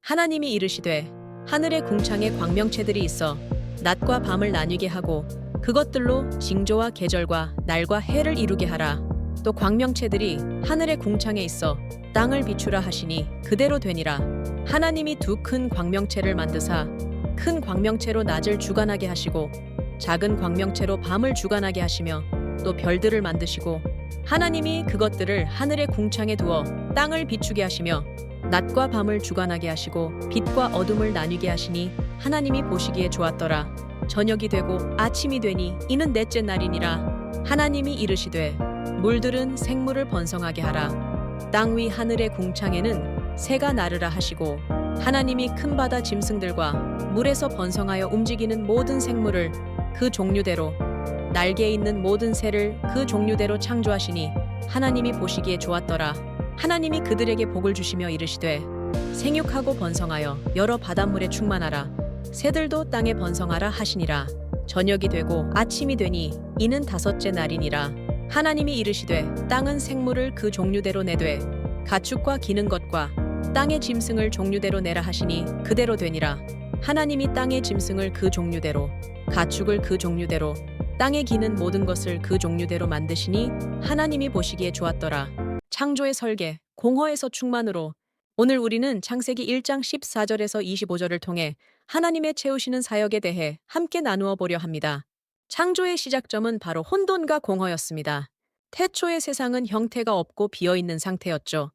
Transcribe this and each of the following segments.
하나님이 이르시되 하늘의 궁창에 광명체들이 있어 낮과 밤을 나뉘게 하고 그것들로 징조와 계절과 날과 해를 이루게 하라. 또 광명체들이 하늘의 궁창에 있어 땅을 비추라 하시니 그대로 되니라. 하나님이 두 큰 광명체를 만드사 큰 광명체로 낮을 주관하게 하시고 작은 광명체로 밤을 주관하게 하시며 또 별들을 만드시고 하나님이 그것들을 하늘의 궁창에 두어 땅을 비추게 하시며 낮과 밤을 주관하게 하시고 빛과 어둠을 나뉘게 하시니 하나님이 보시기에 좋았더라. 저녁이 되고 아침이 되니 이는 넷째 날이니라. 하나님이 이르시되 물들은 생물을 번성하게 하라. 땅 위 하늘의 궁창에는 새가 나르라 하시고 하나님이 큰 바다 짐승들과 물에서 번성하여 움직이는 모든 생물을 그 종류대로 날개에 있는 모든 새를 그 종류대로 창조하시니 하나님이 보시기에 좋았더라. 하나님이 그들에게 복을 주시며 이르시되 생육하고 번성하여 여러 바닷물에 충만하라. 새들도 땅에 번성하라 하시니라. 저녁이 되고 아침이 되니 이는 다섯째 날이니라. 하나님이 이르시되 땅은 생물을 그 종류대로 내되 가축과 기는 것과 땅의 짐승을 종류대로 내라 하시니 그대로 되니라. 하나님이 땅의 짐승을 그 종류대로 가축을 그 종류대로 땅에 기는 모든 것을 그 종류대로 만드시니 하나님이 보시기에 좋았더라. 창조의 설계, 공허에서 충만으로. 오늘 우리는 창세기 1장 14절에서 25절을 통해 하나님의 채우시는 사역에 대해 함께 나누어 보려 합니다. 창조의 시작점은 바로 혼돈과 공허였습니다. 태초의 세상은 형태가 없고 비어있는 상태였죠.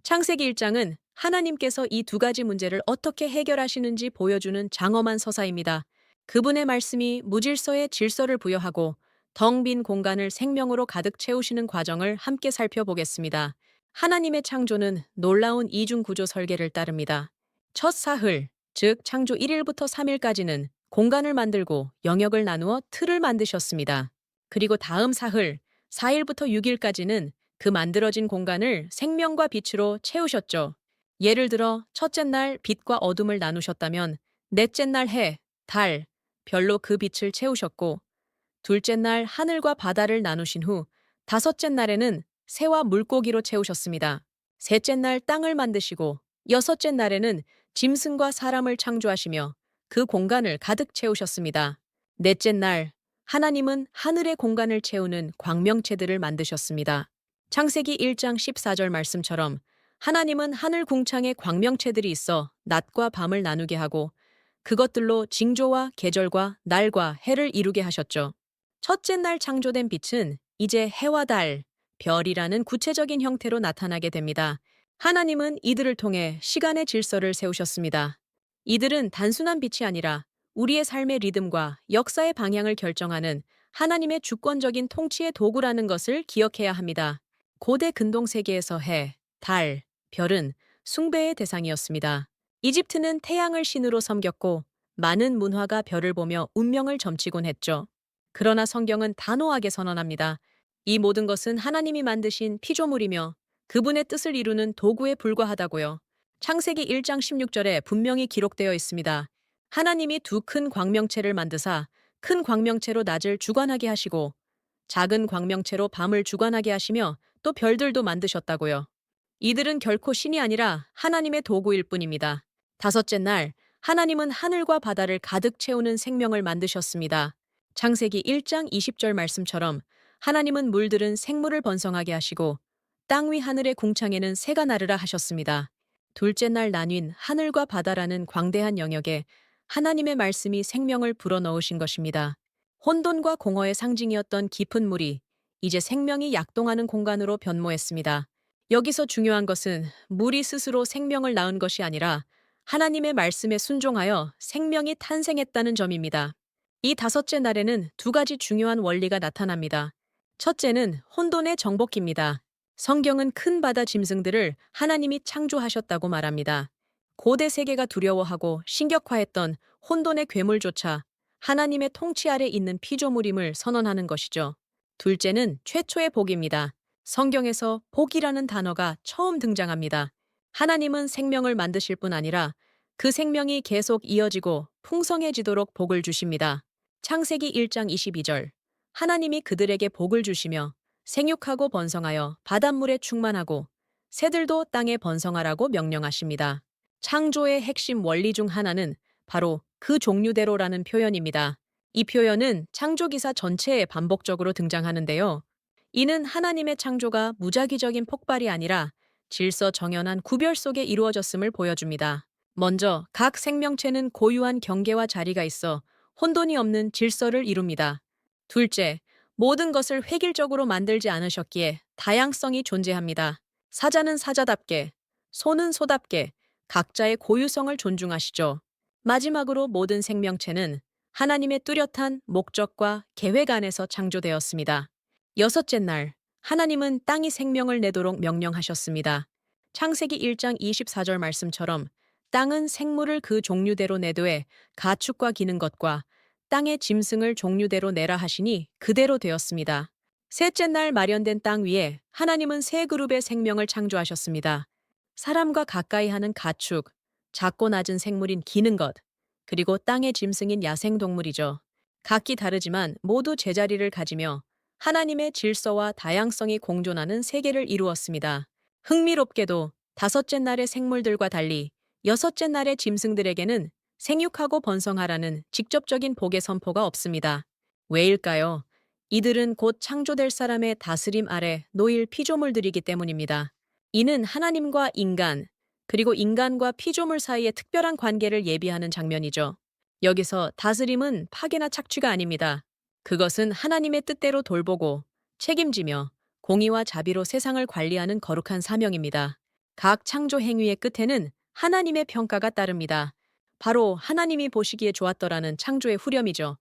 창세기 1장은 하나님께서 이 두 가지 문제를 어떻게 해결하시는지 보여주는 장엄한 서사입니다. 그분의 말씀이 무질서에 질서를 부여하고 텅 빈 공간을 생명으로 가득 채우시는 과정을 함께 살펴보겠습니다. 하나님의 창조는 놀라운 이중 구조 설계를 따릅니다. 첫 사흘, 즉 창조 1일부터 3일까지는 공간을 만들고 영역을 나누어 틀을 만드셨습니다. 그리고 다음 사흘, 4일부터 6일까지는 그 만들어진 공간을 생명과 빛으로 채우셨죠. 예를 들어 첫째 날 빛과 어둠을 나누셨다면 넷째 날 해, 달, 별로 그 빛을 채우셨고 둘째 날 하늘과 바다를 나누신 후 다섯째 날에는 새와 물고기로 채우셨습니다. 셋째 날 땅을 만드시고 여섯째 날에는 짐승과 사람을 창조하시며 그 공간을 가득 채우셨습니다. 넷째 날 하나님은 하늘의 공간을 채우는 광명체들을 만드셨습니다. 창세기 1장 14절 말씀처럼 하나님은 하늘 궁창에 광명체들이 있어 낮과 밤을 나누게 하고 그것들로 징조와 계절과 날과 해를 이루게 하셨죠. 첫째 날 창조된 빛은 이제 해와 달, 별이라는 구체적인 형태로 나타나게 됩니다. 하나님은 이들을 통해 시간의 질서를 세우셨습니다. 이들은 단순한 빛이 아니라 우리의 삶의 리듬과 역사의 방향을 결정하는 하나님의 주권적인 통치의 도구라는 것을 기억해야 합니다. 고대 근동 세계에서 해, 달, 별은 숭배의 대상이었습니다. 이집트는 태양을 신으로 섬겼고 많은 문화가 별을 보며 운명을 점치곤 했죠. 그러나 성경은 단호하게 선언합니다. 이 모든 것은 하나님이 만드신 피조물이며 그분의 뜻을 이루는 도구에 불과하다고요. 창세기 1장 16절에 분명히 기록되어 있습니다. 하나님이 두 큰 광명체를 만드사 큰 광명체로 낮을 주관하게 하시고 작은 광명체로 밤을 주관하게 하시며 또 별들도 만드셨다고요. 이들은 결코 신이 아니라 하나님의 도구일 뿐입니다. 다섯째 날, 하나님은 하늘과 바다를 가득 채우는 생명을 만드셨습니다. 창세기 1장 20절 말씀처럼 하나님은 물들은 생물을 번성하게 하시고 땅 위 하늘의 궁창에는 새가 나르라 하셨습니다. 둘째 날 나뉜 하늘과 바다라는 광대한 영역에 하나님의 말씀이 생명을 불어넣으신 것입니다. 혼돈과 공허의 상징이었던 깊은 물이 이제 생명이 약동하는 공간으로 변모했습니다. 여기서 중요한 것은 물이 스스로 생명을 낳은 것이 아니라 하나님의 말씀에 순종하여 생명이 탄생했다는 점입니다. 이 다섯째 날에는 두 가지 중요한 원리가 나타납니다. 첫째는 혼돈의 정복기입니다. 성경은 큰 바다 짐승들을 하나님이 창조하셨다고 말합니다. 고대 세계가 두려워하고 신격화했던 혼돈의 괴물조차 하나님의 통치 아래 있는 피조물임을 선언하는 것이죠. 둘째는 최초의 복입니다. 성경에서 복이라는 단어가 처음 등장합니다. 하나님은 생명을 만드실 뿐 아니라 그 생명이 계속 이어지고 풍성해지도록 복을 주십니다. 창세기 1장 22절. 하나님이 그들에게 복을 주시며 생육하고 번성하여 바닷물에 충만하고 새들도 땅에 번성하라고 명령하십니다. 창조의 핵심 원리 중 하나는 바로 그 종류대로라는 표현입니다. 이 표현은 창조기사 전체에 반복적으로 등장하는데요. 이는 하나님의 창조가 무작위적인 폭발이 아니라 질서 정연한 구별 속에 이루어졌음을 보여줍니다. 먼저 각 생명체는 고유한 경계와 자리가 있어 혼돈이 없는 질서를 이룹니다. 둘째, 모든 것을 획일적으로 만들지 않으셨기에 다양성이 존재합니다. 사자는 사자답게, 소는 소답게 각자의 고유성을 존중하시죠. 마지막으로 모든 생명체는 하나님의 뚜렷한 목적과 계획 안에서 창조되었습니다. 여섯째 날, 하나님은 땅이 생명을 내도록 명령하셨습니다. 창세기 1장 24절 말씀처럼 땅은 생물을 그 종류대로 내도에 가축과 기는 것과 땅의 짐승을 종류대로 내라 하시니 그대로 되었습니다. 셋째 날 마련된 땅 위에 하나님은 세 그룹의 생명을 창조하셨습니다. 사람과 가까이 하는 가축, 작고 낮은 생물인 기는 것, 그리고 땅의 짐승인 야생동물이죠. 각기 다르지만 모두 제자리를 가지며 하나님의 질서와 다양성이 공존하는 세계를 이루었습니다. 흥미롭게도 다섯째 날의 생물들과 달리 여섯째 날의 짐승들에게는 생육하고 번성하라는 직접적인 복의 선포가 없습니다. 왜일까요? 이들은 곧 창조될 사람의 다스림 아래 놓일 피조물들이기 때문입니다. 이는 하나님과 인간, 그리고 인간과 피조물 사이의 특별한 관계를 예비하는 장면이죠. 여기서 다스림은 파괴나 착취가 아닙니다. 그것은 하나님의 뜻대로 돌보고 책임지며 공의와 자비로 세상을 관리하는 거룩한 사명입니다. 각 창조 행위의 끝에는 하나님의 평가가 따릅니다. 바로 하나님이 보시기에 좋았더라는 창조의 후렴이죠.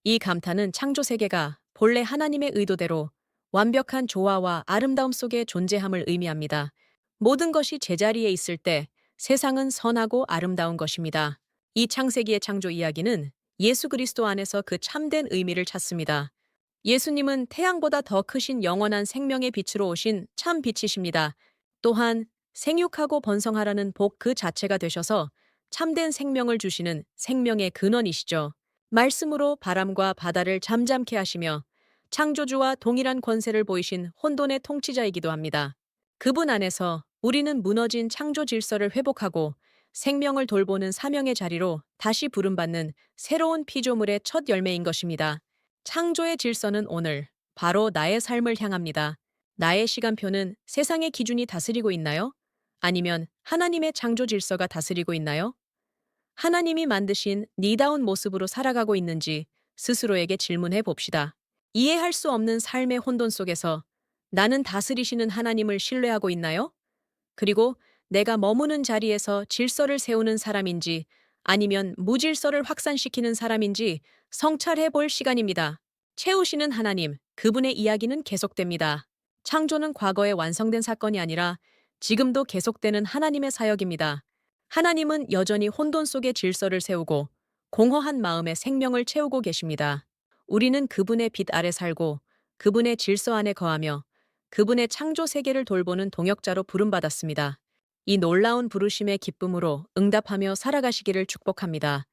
이 감탄은 창조 세계가 본래 하나님의 의도대로 완벽한 조화와 아름다움 속에 존재함을 의미합니다. 모든 것이 제자리에 있을 때 세상은 선하고 아름다운 것입니다. 이 창세기의 창조 이야기는 예수 그리스도 안에서 그 참된 의미를 찾습니다. 예수님은 태양보다 더 크신 영원한 생명의 빛으로 오신 참 빛이십니다. 또한 생육하고 번성하라는 복 그 자체가 되셔서 참된 생명을 주시는 생명의 근원이시죠. 말씀으로 바람과 바다를 잠잠케 하시며 창조주와 동일한 권세를 보이신 혼돈의 통치자이기도 합니다. 그분 안에서 우리는 무너진 창조 질서를 회복하고 생명을 돌보는 사명의 자리로 다시 부름받는 새로운 피조물의 첫 열매인 것입니다. 창조의 질서는 오늘 바로 나의 삶을 향합니다. 나의 시간표는 세상의 기준이 다스리고 있나요? 아니면 하나님의 창조 질서가 다스리고 있나요? 하나님이 만드신 니다운 모습으로 살아가고 있는지 스스로에게 질문해 봅시다. 이해할 수 없는 삶의 혼돈 속에서 나는 다스리시는 하나님을 신뢰하고 있나요? 그리고 내가 머무는 자리에서 질서를 세우는 사람인지 아니면 무질서를 확산시키는 사람인지 성찰해 볼 시간입니다. 채우시는 하나님, 그분의 이야기는 계속됩니다. 창조는 과거에 완성된 사건이 아니라 지금도 계속되는 하나님의 사역입니다. 하나님은 여전히 혼돈 속에 질서를 세우고 공허한 마음에 생명을 채우고 계십니다. 우리는 그분의 빛 아래 살고 그분의 질서 안에 거하며 그분의 창조 세계를 돌보는 동역자로 부름받았습니다. 이 놀라운 부르심의 기쁨으로 응답하며 살아가시기를 축복합니다.